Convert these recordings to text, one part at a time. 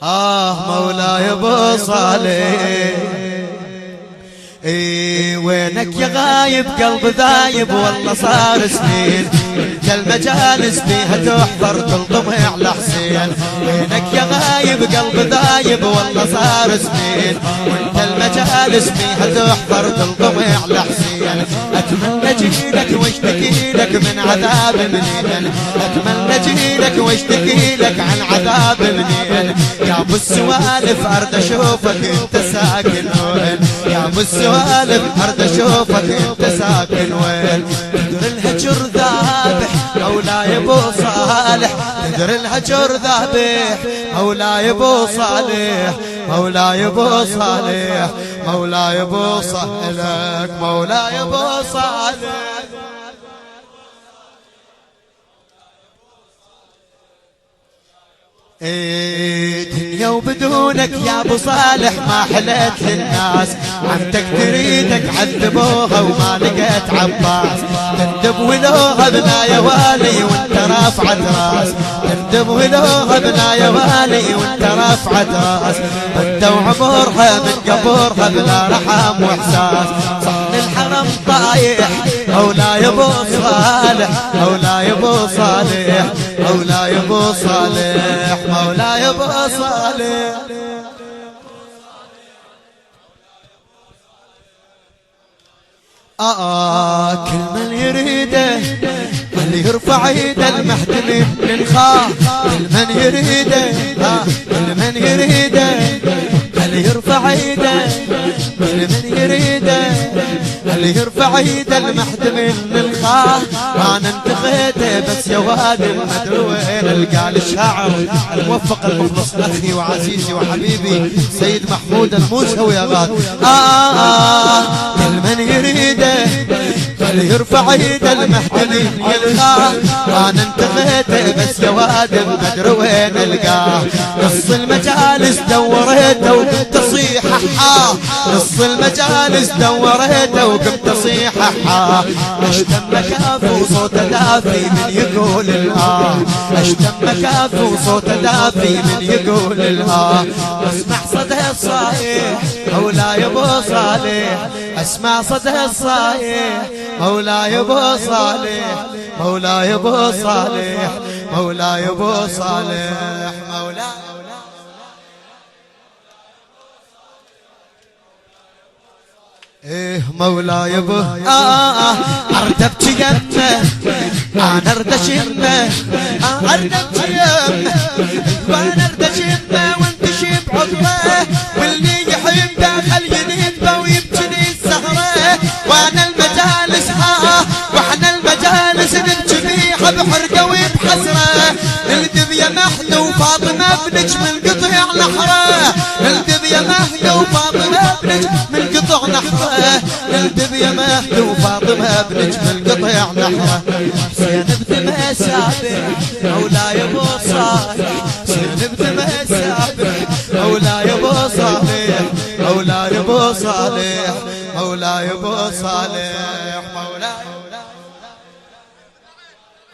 مولاي ابو صالح وينك يا غايب قلب ذايب والله صار سنين المجالس بيها تحضر تلطم على حسين. وينك يا غايب قلب ذايب والله صار سنين وانت المجالس بيها تحضر تلطم على حسين. اتمنى جيلك واشتكي لك من عذاب منين، اتمنى جيلك واشتكي لك عن عذاب منين. يا ابو السوالف ارد اشوفك انت ساكن وين، يا ابو السوالف ارد اشوفك انت ساكن وين. تدري الهجر ذابح مولاي ابو صالح، تدري الهجر ذابح مولاي ابو صالح، مولاي ابو صالح، مولاي ابو صالح، مولاي ابو صالح. دنيا وبدونك يا ابو صالح ما حلت للناس، عمتك تريدك عذبوها وما لقيت عباس. تندب ولوها بلا يا والي وانت رافعة راس، تندب ولوها بلا يا والي وانت رافعة راس. انت وعمرها من قبورها بلا رحم واحساس. صحن الحرم طايح مولاي ابو صالح، مولاي ابو صالح، مولاي ابو صالح، مولاي ابو صالح. كل من يريده اللي يرفع ايده المهدي من خاف. كل من يريده كل من يريده اللي يرفع ايده، كل من يريده اللي يرفع ايده المهدي من الخاف. انا انتقيته بس يا وادي ما ادري وين. القى الشاعر الموفق المخلص اخي وعزيزي وحبيبي سيد محمود الموسوي يا غاد. كل من يريده اللي يرفع ايده المهدي يلقاه. انا انتقيته بس يا وادي ما ادري وين القاه. نص المجالس دوريته وقمت اصيح نص المجالس دوريته وقمت اصيح اشتم كاف وصوت دافي من يقول الآه، اشتم كاف وصوت دافي من يقول الآه. اسمع صدى الصايح مولاي ابو صالح، اسمع صدى الصايح مولاي ابو صالح، مولاي ابو صالح، مولاي ابو صالح، مولاي. مولاي ابو ارد ابكي يمه، انا ارد اشمه، ارد ابكي يمه، وانا ارد اشمه وانتشي بعذره. واللي يحبه خليني يتبه ويبكي لي السهره. وانا المجالس واحنا المجالس نبكي فيها بحرقه وبحسره. نلدب يا مهدي وفاطمه بنجم القطيع نحره، نلدب يا مهدي وفاطمه بنجم من قطع نحره، نلدب يا مهدي وفاطمه بنجم القطيع نحره. حسين بثمه سابح مولاي ابو صالح، حسين بثمه سابح مولاي ابو صالح، مولاي ابو صالح، مولاي ابو صالح، مولاي.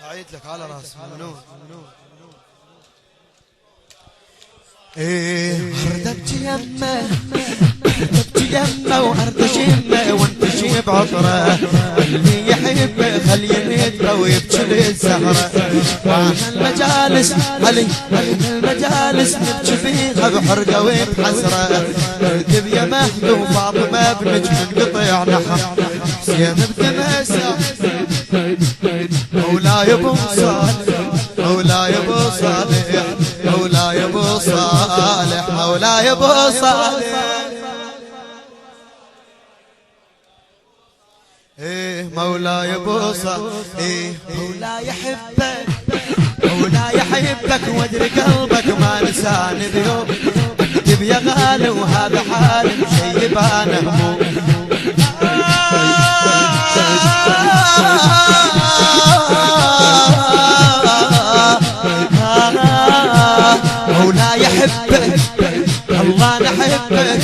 اعيد لك على راس ممنون. ردت يمه ردت يمه وارد شمه وانتشي بعطره. اللي يحبه خليني يتبه ويبكي لي السهره. وانا المجالس علي المجالس نبكي فيها بحرقه وبحسره. نردب يا مهدي وفاطمه بنجم انقطع نحر. حسين بثمه مولاي ابو صالح، مولاي ابو صالح، مولاي ابو صالح، مولاي ابو صالح. مولاي ابو صالح، مولاي يحبك، مولاي يحبك وادري قلبك ما نساني بيوم. اكتب يا غالي وهذا حالي شيب انا هموم. مولاي يحبك الله نحبك،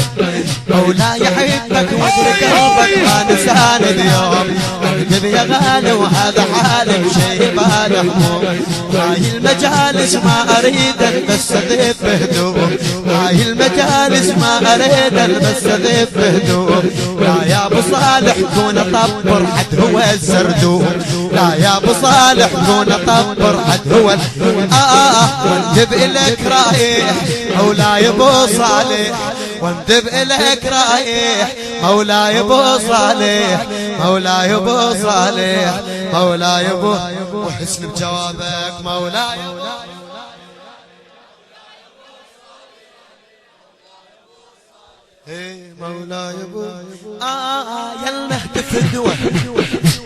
مولاي يحبك وادري قلبك ما نساني بيوم. اكتب يا غالي وهذا حالك شيب انا هموم. هاي المجالس ما اريد بس اذيب بهدوء، هاي المجالس ما اريد بس اذيب بهدوء. لا يا ابو صالح كون طبر حد هو الزردوم، لا يا ابو صالح كون طبر حد هو واندب الك رايح مولاي ابو صالح، واندب الك رايح مولاي ابو صالح، مولاي ابو صالح، مولاي ابو. وحسن بجوابك مولاي مولاي ابو. يلا اهتف دوا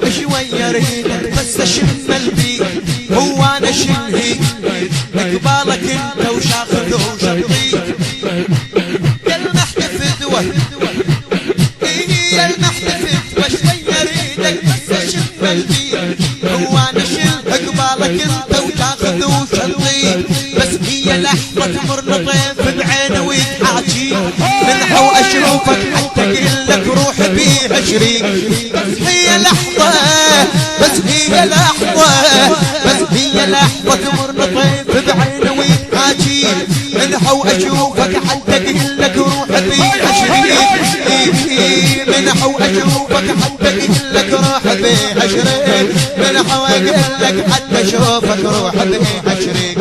شوية اريدك بس اشم البيت، هو انا شنهي اقبالك انت وشاخذ وشطي. يلا اهتف دوا يلا اهتف دوا شوية اريدك بس اشم البيت، هو انا شل اقبالك انت وشاخذ وشطي. بس هي لحظة تمر لطيف بعينه ويتحاجي منها واشوفك حتى اقول لك روح بيها شريك. بس هي لحظة بس هي لحظة بس هي لحظة تمر لطيف بعينه ويتحاجي منها واشوفك حتى اقول لك روح بيها شريك. منها واشوفك حتى اقول لك روح بيها شريك، منها واقول لك حتى اشوفك روح بيها شريك.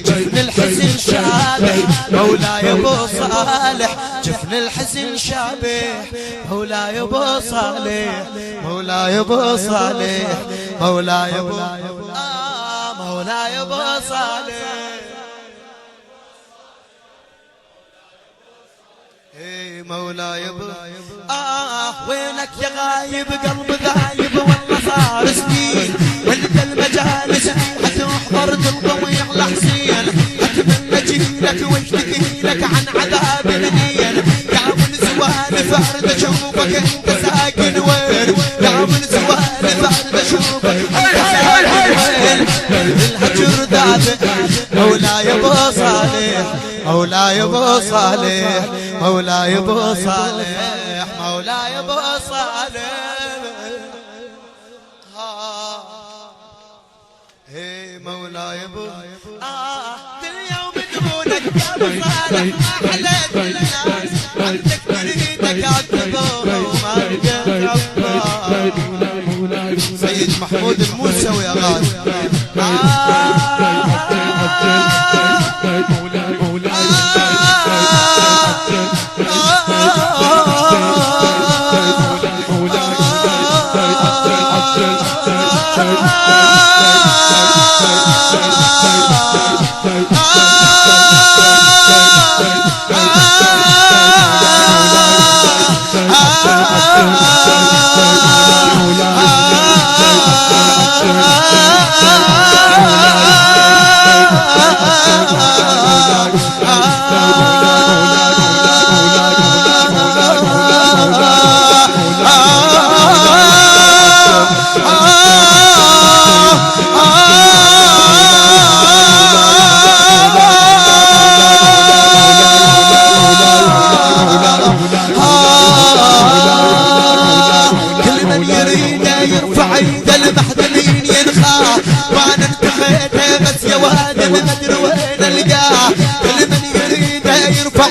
جفن الحزن شابح مولاي ابو صالح، جفن الحزن شابح مولاي ابو صالح، مولاي ابو صالح، مولاي ابو مولاي ابو صالح. مولاي ابو وينك يا غايب قلب ذايب والله صار سنين، ولد المجالس حتحضر تلقوي على حسين، اتمنى جيلك واشتكي لك عن عذاب الدين. يا من سوالف ارد اشوفك انت ساكن وين، يا من سوالف ارد اشوفك انت ساكن وين. الهجر ذابح مولاي ابو صالح، مولاي ابو صالح، مولاي ابو صالح، مولاي ابو صالح. مولاي ابو دنيا وبدونك يا ابو صالح ما حليت الناس، عندك تريدك عذبوه وما رجعت عباه. سيد محمود الموسوي يا غالي.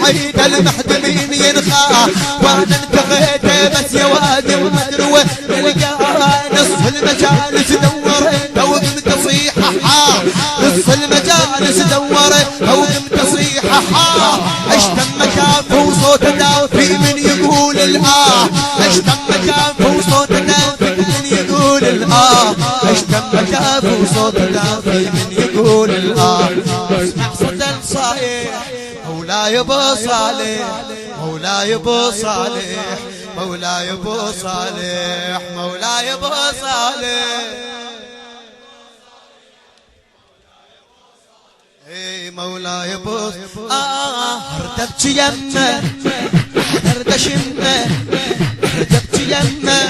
عيد المحدمين ينخاه وانا انتهيت بس يا وادي ومدري وين نلقاه. نص المجالس دورت او قمت اصيح نص المجالس دورت او قمت اصيح اشتم مكافه وصوت دافي من يقول الاه، اشتم مكافه وصوت دافي من يقول الاه، اشتم مكافه وصوت دافي من يقول الاه. اسمع صوت الصايح مولاي ابو صالح، مولاي ابو صالح، مولاي ابو صالح، مولاي ابو صالح. اي مولاي ابو هردبت يمه هردش يمه هردبت يمه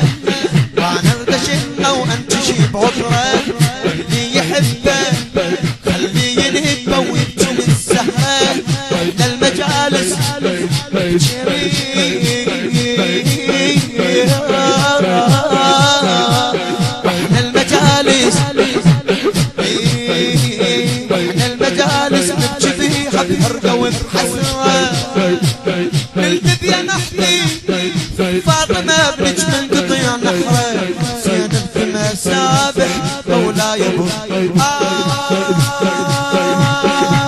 وانا هردش يمه وانت شي بعذره اللي يحبه خليه ينهبه ويبكي من السهره واحنا المجالس واحنا المجالس محرقة ومحسرة نلتف يا نحبي فاطمة بنت من قطيع نحرة زينب في مسابح مولاي ابو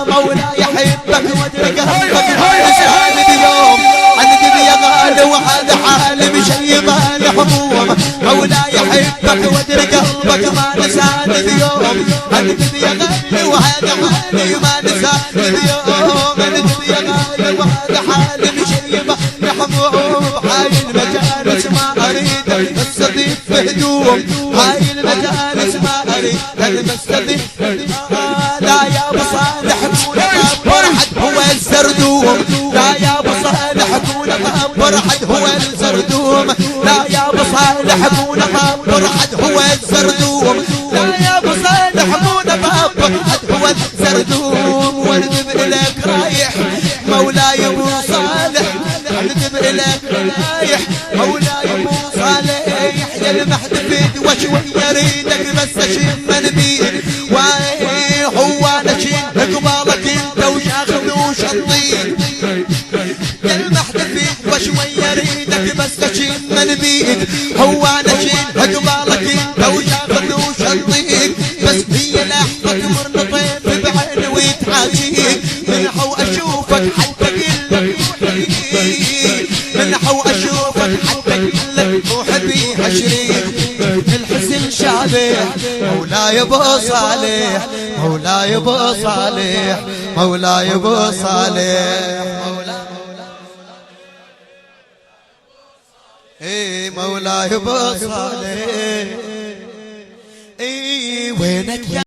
مولاي احبك وادرك همك نسعد اليوم عندي يا غالي وهذا حالي مشيب الحموم مولاي احبك وادرك همك ما نسعد اليوم عندي يا غالي وهذا حالي ما نسعد اليوم عندي يا غالي وهذا حالي مشيب الحموم هاي المجالس ما اريد استضيف بهدوم هاي المجالس ما اريد استضيف لا يا ابو صالح كون غبر حد هو الزردوم لا يا ابو صالح كون غبر حد هو الزردوم لا يا ابو صالح كون غبر حد هو الزردوم لا يا ابو صالح كون غبر حد هو الزردوم وندب اليك رايح مولاي ابو صالح ندب اليك رايح مولاي ابو صالح يا المحتفد وشوي ريدك بس اشم بيد وايه هو نشيل قبالك انت وشاخذ وشطين يا المحتفد وشوي ريدك بس اشم بيد هو نشيل قبالك انت وشاخذ وشطين بس هي لحظة تمر طيف بعيني ويتعاشيك من حو اشوفك حتى قلك روحي من حو اشوفك حتى قلك روحي بيها شريك الحسن شابح مولاي ابو صالح مولاي ابو صالح مولاي ابو صالح اي مولاي ابو صالح اي وينك يا